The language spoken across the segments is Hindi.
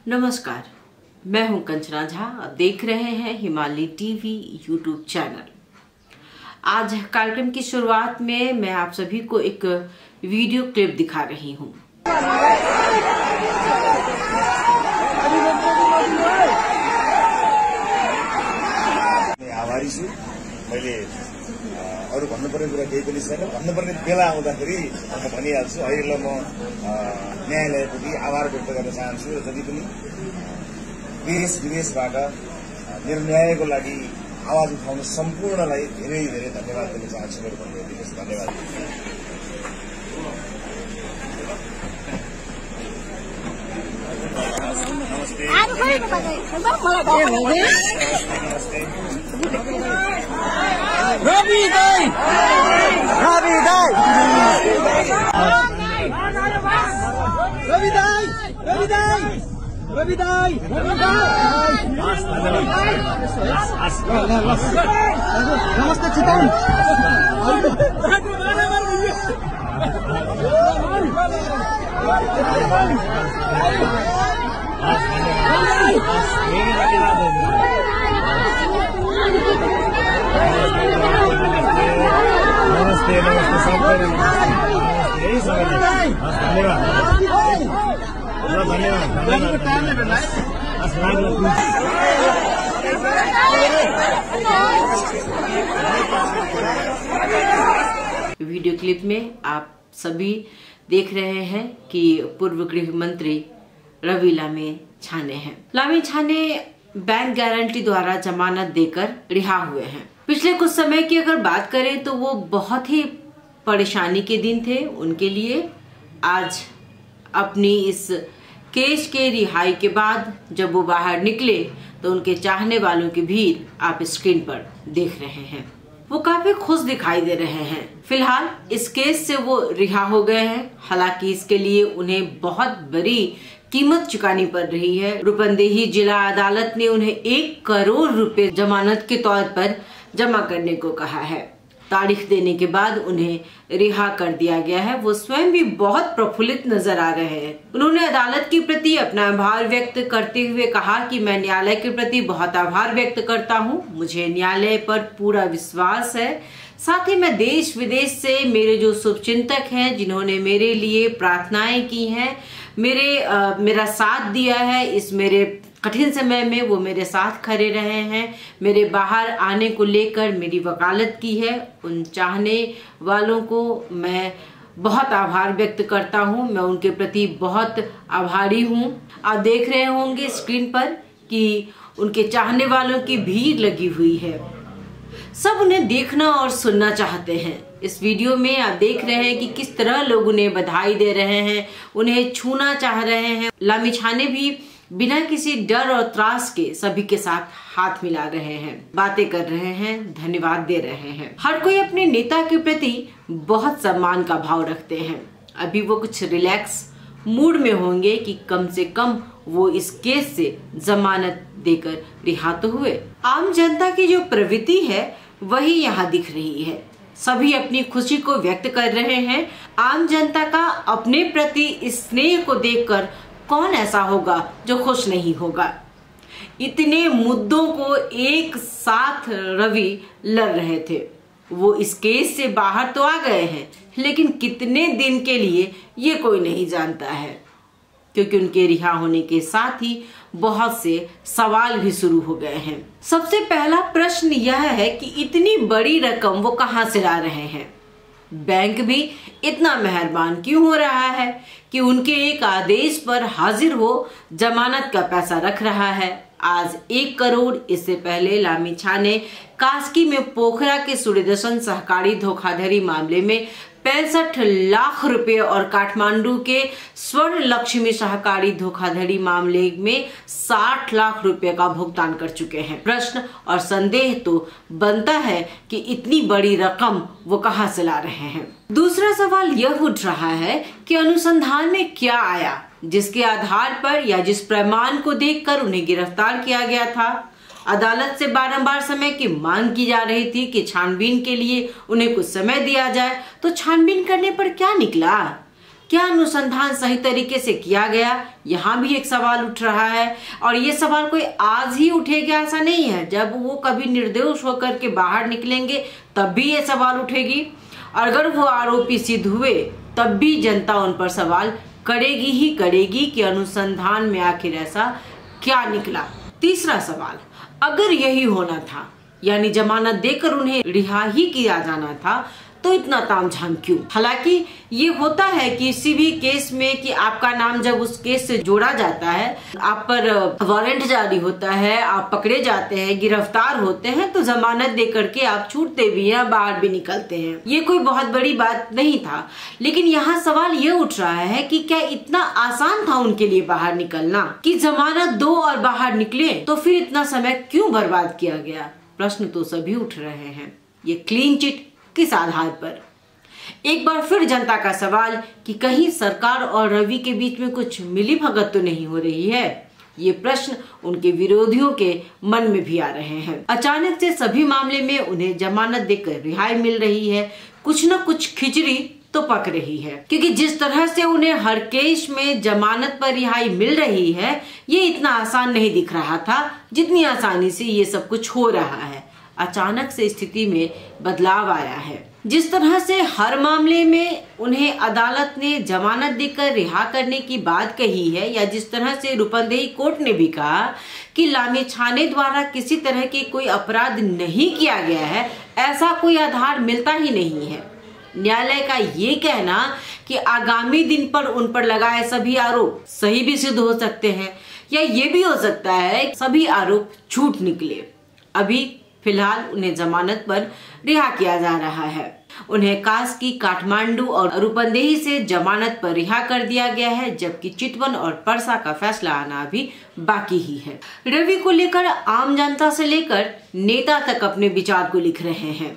नमस्कार, मैं हूं कंचना झा। आप देख रहे हैं हिमालय टीवी यूट्यूब चैनल। आज कार्यक्रम की शुरुआत में मैं आप सभी को एक वीडियो क्लिप दिखा रही हूं। आभारी छु। मैले अरू भन्नुपर्ने कुरा केही पनि छैन। भन्नुपर्ने बेला आउँदाखेरि म भनिहाल्छु। अहिले म न्यायालयप्रति आभार व्यक्त गर्न चाहन्छु र जति पनि देश विदेशबाट मेरो न्यायको लागि आवाज उठाउने सम्पूर्णलाई धेरै धेरै धन्यवाद दिन चाहन्छु। मेरो भन्ने दिनुहोस्। धन्यवाद। नमस्ते। रवि दाई रवि दाई रवि दाई रवि दाई रवि दाई नमस्ते चितवन। नमस्ते नमस्ते सबैलाई वीडियो क्लिप में आप सभी देख रहे हैं कि पूर्व गृह मंत्री रवि लामी छाने हैं। लामी छाने बैंक गारंटी द्वारा जमानत देकर रिहा हुए हैं। पिछले कुछ समय की अगर बात करें तो वो बहुत ही परेशानी के दिन थे उनके लिए। आज अपनी इस केस के रिहाई के बाद जब वो बाहर निकले तो उनके चाहने वालों की भीड़ आप स्क्रीन पर देख रहे हैं। वो काफी खुश दिखाई दे रहे हैं। फिलहाल इस केस से वो रिहा हो गए हैं। हालांकि इसके लिए उन्हें बहुत बड़ी कीमत चुकानी पड़ रही है। रूपंदेही जिला अदालत ने उन्हें 1 करोड़ रुपए जमानत के तौर पर जमा करने को कहा है। तारीख देने के बाद उन्हें रिहा कर दिया गया है। वो स्वयं भी बहुत प्रफुल्लित नजर आ रहे हैं। उन्होंने अदालत के प्रति अपना आभार व्यक्त करते हुए कहा कि मैं न्यायालय के प्रति बहुत आभार व्यक्त करता हूं। मुझे न्यायालय पर पूरा विश्वास है। साथ ही मैं देश विदेश से मेरे जो शुभचिंतक हैं, जिन्होंने मेरे लिए प्रार्थनाएं की हैं, मेरा साथ दिया है, इस मेरे कठिन समय में वो मेरे साथ खड़े रहे हैं, मेरे बाहर आने को लेकर मेरी वकालत की है, उन चाहने वालों को मैं बहुत आभार व्यक्त करता हूं। मैं उनके प्रति बहुत आभारी हूं। आप देख रहे होंगे स्क्रीन पर कि उनके चाहने वालों की भीड़ लगी हुई है। सब उन्हें देखना और सुनना चाहते हैं। इस वीडियो में आप देख रहे हैं कि किस तरह लोग उन्हें बधाई दे रहे हैं, उन्हें छूना चाह रहे हैं। लामी छाने भी बिना किसी डर और त्रास के सभी के साथ हाथ मिला रहे हैं, बातें कर रहे हैं, धन्यवाद दे रहे हैं। हर कोई अपने नेता के प्रति बहुत सम्मान का भाव रखते हैं। अभी वो कुछ रिलैक्स मूड में होंगे कि कम से कम वो इस केस से जमानत देकर रिहा तो हुए। आम जनता की जो प्रवृत्ति है वही यहाँ दिख रही है। सभी अपनी खुशी को व्यक्त कर रहे हैं। आम जनता का अपने प्रति स्नेह को देखकर कौन ऐसा होगा जो खुश नहीं होगा। इतने मुद्दों को एक साथ रवि लड़ रहे थे। वो इस केस से बाहर तो आ गए हैं, लेकिन कितने दिन के लिए ये कोई नहीं जानता है, क्योंकि उनके रिहा होने के साथ ही बहुत से सवाल भी शुरू हो गए हैं। सबसे पहला प्रश्न यह है कि इतनी बड़ी रकम वो कहां से ला रहे हैं। बैंक भी इतना मेहरबान क्यों हो रहा है कि उनके एक आदेश पर हाजिर हो जमानत का पैसा रख रहा है। आज 1 करोड़, इससे पहले लामी छाने कास्की में पोखरा के सूर्यदर्शन सहकारी धोखाधड़ी मामले में 65 लाख रुपए और काठमांडू के स्वर्ण लक्ष्मी सहकारी धोखाधड़ी मामले में 60 लाख रुपए का भुगतान कर चुके हैं। प्रश्न और संदेह तो बनता है कि इतनी बड़ी रकम वो कहां से ला रहे हैं। दूसरा सवाल यह उठ रहा है कि अनुसंधान में क्या आया जिसके आधार पर या जिस प्रमाण को देखकर उन्हें गिरफ्तार किया गया था। अदालत से बारंबार समय की मांग की जा रही थी कि छानबीन के लिए उन्हें कुछ समय दिया जाए, तो छानबीन करने पर क्या निकला? क्या अनुसंधान सही तरीके से किया गया, यहाँ भी एक सवाल उठ रहा है। और ये सवाल कोई आज ही उठेगा ऐसा नहीं है, जब वो कभी निर्दोष होकर के बाहर निकलेंगे तब भी ये सवाल उठेगी। अगर वो आरोपी सिद्ध हुए तब भी जनता उन पर सवाल करेगी ही करेगी कि अनुसंधान में आखिर ऐसा क्या निकला। तीसरा सवाल, अगर यही होना था यानी जमानत देकर उन्हें रिहा ही किया जाना था तो इतना तामझाम क्यों। हालांकि ये होता है कि किसी भी केस में कि आपका नाम जब उस केस से जोड़ा जाता है, आप पर वारंट जारी होता है, आप पकड़े जाते हैं, गिरफ्तार होते हैं, तो जमानत दे करके आप छूटते भी हैं, बाहर भी निकलते हैं। ये कोई बहुत बड़ी बात नहीं था। लेकिन यहाँ सवाल ये उठ रहा है कि क्या इतना आसान था उनके लिए बाहर निकलना कि जमानत दो और बाहर निकले, तो फिर इतना समय क्यों बर्बाद किया गया। प्रश्न तो सभी उठ रहे हैं। ये क्लीन चिट किस आधार पर। एक बार फिर जनता का सवाल कि कहीं सरकार और रवि के बीच में कुछ मिलीभगत तो नहीं हो रही है। ये प्रश्न उनके विरोधियों के मन में भी आ रहे हैं। अचानक से सभी मामले में उन्हें जमानत देकर रिहाई मिल रही है, कुछ न कुछ खिचड़ी तो पक रही है। क्योंकि जिस तरह से उन्हें हर केस में जमानत पर रिहाई मिल रही है, ये इतना आसान नहीं दिख रहा था जितनी आसानी से ये सब कुछ हो रहा है। अचानक से स्थिति में बदलाव आया है। जिस तरह से हर मामले में उन्हें अदालत ने जमानत देकर रिहा करने की बात कही है, या जिस तरह से रूपंदेही कोर्ट ने भी कहा कि लामी छाने द्वारा किसी तरह की कोई अपराध नहीं किया गया है, ऐसा कोई आधार मिलता ही नहीं है। न्यायालय का ये कहना कि आगामी दिन पर उन पर लगाए सभी आरोप सही भी सिद्ध हो सकते हैं, या ये भी हो सकता है सभी आरोप झूठ निकले। अभी फिलहाल उन्हें जमानत पर रिहा किया जा रहा है। उन्हें कास्की, काठमांडू और रूपंदेही से जमानत पर रिहा कर दिया गया है, जबकि चितवन और परसा का फैसला आना अभी बाकी ही है। रवि को लेकर आम जनता से लेकर नेता तक अपने विचार को लिख रहे हैं।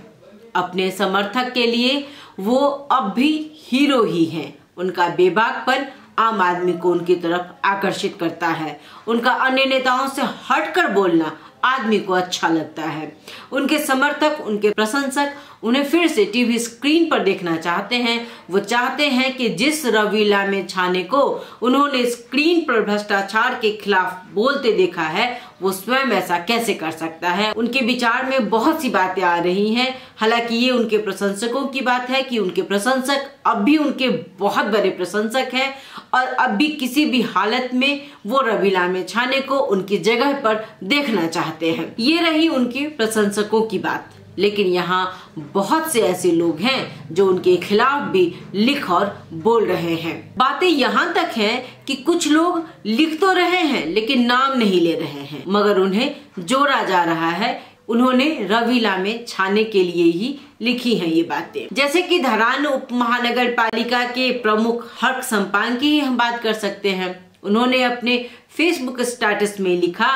अपने समर्थक के लिए वो अब भी हीरो ही हैं। उनका बेबाकपन आम आदमी को उनकी तरफ आकर्षित करता है। उनका अन्य नेताओं से हटकर बोलना आदमी को अच्छा लगता है। उनके समर्थक, उनके प्रशंसक उन्हें फिर से टीवी स्क्रीन पर देखना चाहते हैं। वो चाहते हैं कि जिस रवि लामे छाने को उन्होंने स्क्रीन पर भ्रष्टाचार के खिलाफ बोलते देखा है, वो स्वयं ऐसा कैसे कर सकता है। उनके विचार में बहुत सी बातें आ रही हैं। हालांकि ये उनके प्रशंसकों की बात है कि उनके प्रशंसक अब भी उनके बहुत बड़े प्रशंसक हैं और अब भी किसी भी हालत में वो रवि लामे छाने को उनकी जगह पर देखना चाहते हैं। ये रही उनके प्रशंसकों की बात। लेकिन यहाँ बहुत से ऐसे लोग हैं जो उनके खिलाफ भी लिख और बोल रहे हैं। बातें यहाँ तक हैं कि कुछ लोग लिख तो रहे हैं लेकिन नाम नहीं ले रहे हैं, मगर उन्हें जोड़ा जा रहा है। उन्होंने रवि लामे छाने के लिए ही लिखी हैं ये बातें। जैसे कि धरान उप महानगर पालिका के प्रमुख हर्क सम्पान की हम बात कर सकते हैं। उन्होंने अपने फेसबुक स्टेटस में लिखा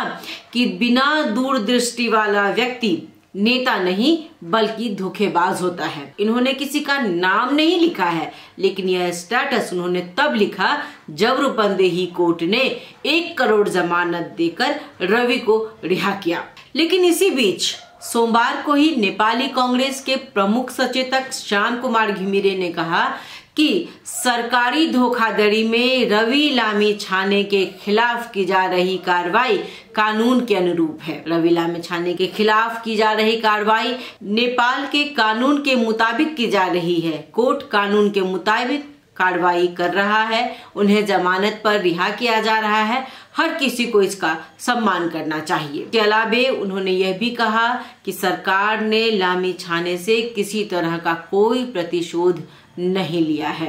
कि बिना दूरदृष्टि वाला व्यक्ति नेता नहीं बल्कि धोखेबाज होता है। इन्होंने किसी का नाम नहीं लिखा है, लेकिन यह स्टेटस उन्होंने तब लिखा जब रूपंदेही कोर्ट ने 1 करोड़ जमानत देकर रवि को रिहा किया। लेकिन इसी बीच सोमवार को ही नेपाली कांग्रेस के प्रमुख सचेतक श्याम कुमार घिमिरे ने कहा कि सरकारी धोखाधड़ी में रवि लामी छाने के खिलाफ की जा रही कार्रवाई कानून के अनुरूप है। रवि लामी छाने के खिलाफ की जा रही कार्रवाई नेपाल के कानून के मुताबिक की जा रही है। कोर्ट कानून के मुताबिक कार्रवाई कर रहा है। उन्हें जमानत पर रिहा किया जा रहा है। हर किसी को इसका सम्मान करना चाहिए। इसके अलावा उन्होंने यह भी कहा कि सरकार ने लामी छाने से किसी तरह का कोई प्रतिशोध नहीं लिया है,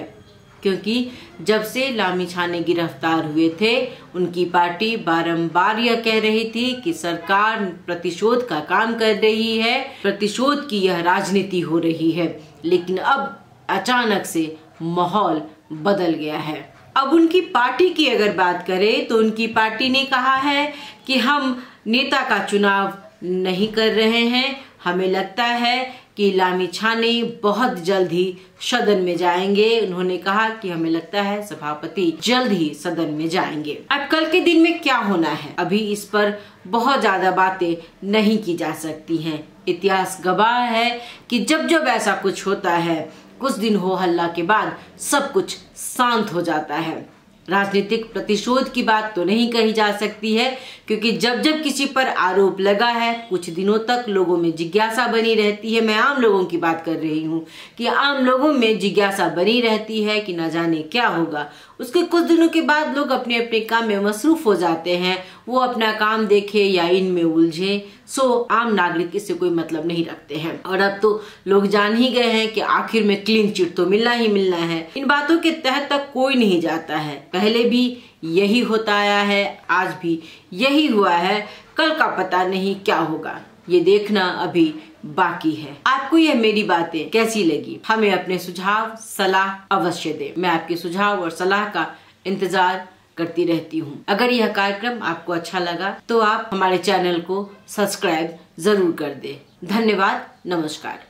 क्योंकि जब से लामी छाने गिरफ्तार हुए थे उनकी पार्टी बारंबार यह कह रही थी कि सरकार प्रतिशोध का काम कर रही है, प्रतिशोध की यह राजनीति हो रही है। लेकिन अब अचानक से माहौल बदल गया है। अब उनकी पार्टी की अगर बात करें तो उनकी पार्टी ने कहा है कि हम नेता का चुनाव नहीं कर रहे हैं। हमें लगता है कि लामी छाने बहुत जल्द ही सदन में जाएंगे। उन्होंने कहा कि हमें लगता है सभापति जल्द ही सदन में जाएंगे। अब कल के दिन में क्या होना है, अभी इस पर बहुत ज्यादा बातें नहीं की जा सकती हैं। इतिहास गवाह है कि जब जब ऐसा कुछ होता है कुछ दिन हो हल्ला के बाद सब कुछ शांत हो जाता है। राजनीतिक प्रतिशोध की बात तो नहीं कही जा सकती है, क्योंकि जब जब किसी पर आरोप लगा है कुछ दिनों तक लोगों में जिज्ञासा बनी रहती है। मैं आम लोगों की बात कर रही हूँ कि आम लोगों में जिज्ञासा बनी रहती है कि न जाने क्या होगा। उसके कुछ दिनों के बाद लोग अपने अपने काम में मसरूफ हो जाते हैं, वो अपना काम देखे या इनमें उलझे। सो आम नागरिक इससे कोई मतलब नहीं रखते हैं। और अब तो लोग जान ही गए हैं कि आखिर में क्लीन चिट तो मिलना ही मिलना है। इन बातों के तहत तक कोई नहीं जाता है। पहले भी यही होता आया है, आज भी यही हुआ है, कल का पता नहीं क्या होगा, ये देखना अभी बाकी है। आपको यह मेरी बातें कैसी लगी? हमें अपने सुझाव सलाह अवश्य दें। मैं आपके सुझाव और सलाह का इंतजार करती रहती हूँ। अगर यह कार्यक्रम आपको अच्छा लगा तो आप हमारे चैनल को सब्सक्राइब जरूर कर दें। धन्यवाद, नमस्कार।